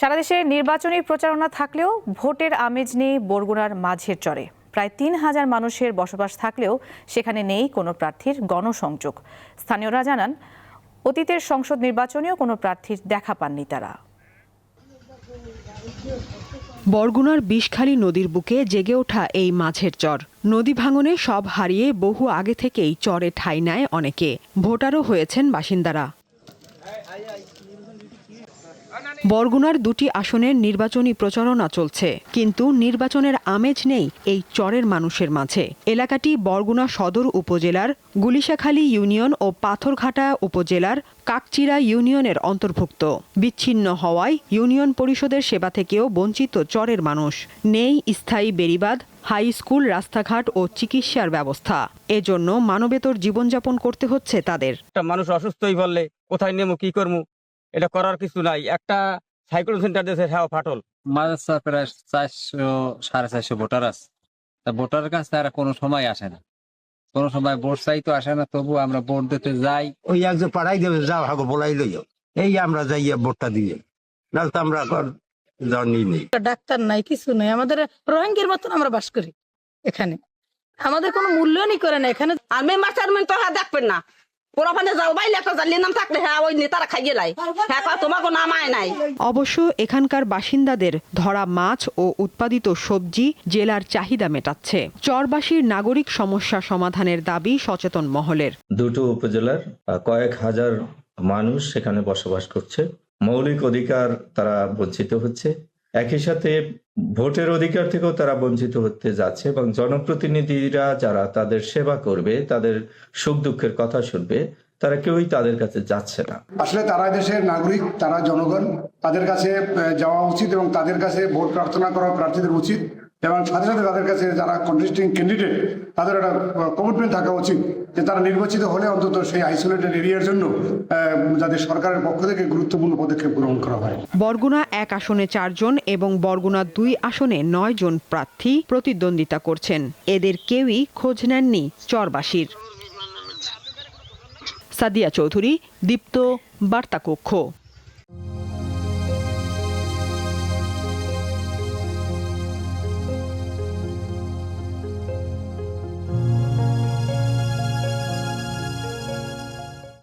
সারা দেশে নির্বাচনী প্রচারণা থাকলেও ভোটের আমেজ নেই বরগুনার মাঝের চরে। প্রায় ৩,০০০ মানুষের বসবাস থাকলেও সেখানে নেই কোনো প্রার্থীর গণসংযোগ। স্থানীয়রা জানান, অতীতের সংসদ নির্বাচনেও কোনো প্রার্থীর দেখা পাননি তারা। বরগুনার বিষখালী নদীর বুকে জেগে ওঠা এই মাঝের চর। নদী ভাঙনে সব হারিয়ে বহু আগে থেকেই চরে ঠাঁই নেয় অনেকে। ভোটারও হয়েছেন বাসিন্দারা। বরগুনার দুটি আসনের নির্বাচনী প্রচারণা চলছে, কিন্তু নির্বাচনের আমেজ নেই এই চরের মানুষের মাঝে। এলাকাটি বরগুনা সদর উপজেলার গুলিশাখালী ইউনিয়ন ও পাথরঘাটা উপজেলার কাকচিরা ইউনিয়নের অন্তর্ভুক্ত। বিচ্ছিন্ন হওয়ায় ইউনিয়ন পরিষদের সেবা থেকেও বঞ্চিত চরের মানুষ। নেই স্থায়ী বেড়িবাঁধ, হাই স্কুল, রাস্তাঘাট ও চিকিৎসার ব্যবস্থা। এজন্য মানবেতর জীবনযাপন করতে হচ্ছে তাদের। মানুষ অসুস্থই বললে কোথায় নেমু, কি করবো, এটা করার কিছু নাই। একটা সাইকেল সেন্টার দিয়েছে, হ্যাঁ ফাটল। মাদ্রাসা প্রায় 400-450 ভোটার আছে। তা ভোটারের কাছে তারা কোনো সময় আসে না, কোনো সময় ভোট চাইতে আসে না। তবু আমরা ভোট দিতে যাই, ওই একজন পাড়াই দেবে, যাও হাগো বলাই লইও, এই আমরা যাইয়া ভোটটা দিয়ে, নাহলে তো আমরা জানি নেই। ডাক্তার নাই, কিছু নাই, আমাদের রোহিঙ্গের মতন আমরা বাস করি এখানে। আমাদের কোনো মূল্যই করে না এখানে। আমি মাছের মেন তো হ্যাঁ দেখবেন না, অবশ্য এখানকার বাসিন্দাদের ধরা মাছ ও উৎপাদিত সবজি জেলার চাহিদা মেটাচ্ছে। চরবাসীর নাগরিক সমস্যা সমাধানের দাবি সচেতন মহলের। দুটো উপজেলার কয়েক হাজার মানুষ সেখানে বসবাস করছে। মৌলিক অধিকার তারা বঞ্চিত হচ্ছে, একই সাথে ভোটের অধিকার থেকেও তারা বঞ্চিত হতে যাচ্ছে এবং জনপ্রতিনিধিরা যারা তাদের সেবা করবে, তাদের সুখ দুঃখের কথা শুনবে, তারা কেউই তাদের কাছে যাচ্ছে না। আসলে তারা দেশের নাগরিক, তারা জনগণ, তাদের কাছে যাওয়া উচিত এবং তাদের কাছে ভোট প্রার্থনা করা প্রার্থীদের উচিত, এবং সাথে সাথে তাদের কাছে যারা কন্টেস্টিং ক্যান্ডিডেট তাদের একটা কমিটমেন্ট থাকা উচিত যে তারা নির্বাচিত হলে অন্তত সেই আইসোলেটেড এরিয়ার জন্য যাদের সরকারের পক্ষ থেকে গুরুত্বপূর্ণ পদক্ষেপ গ্রহণ করা হয়। বরগুনা 1 আসনে 4 জন এবং বরগুনা 2 আসনে 9 জন প্রার্থী প্রতিদ্বন্দ্বিতা করছেন। এদের কেউই খোঁজ নেননি চরবাসীর। সাদিয়া চৌধুরী, দীপ্ত, বার্তা কক্ষ।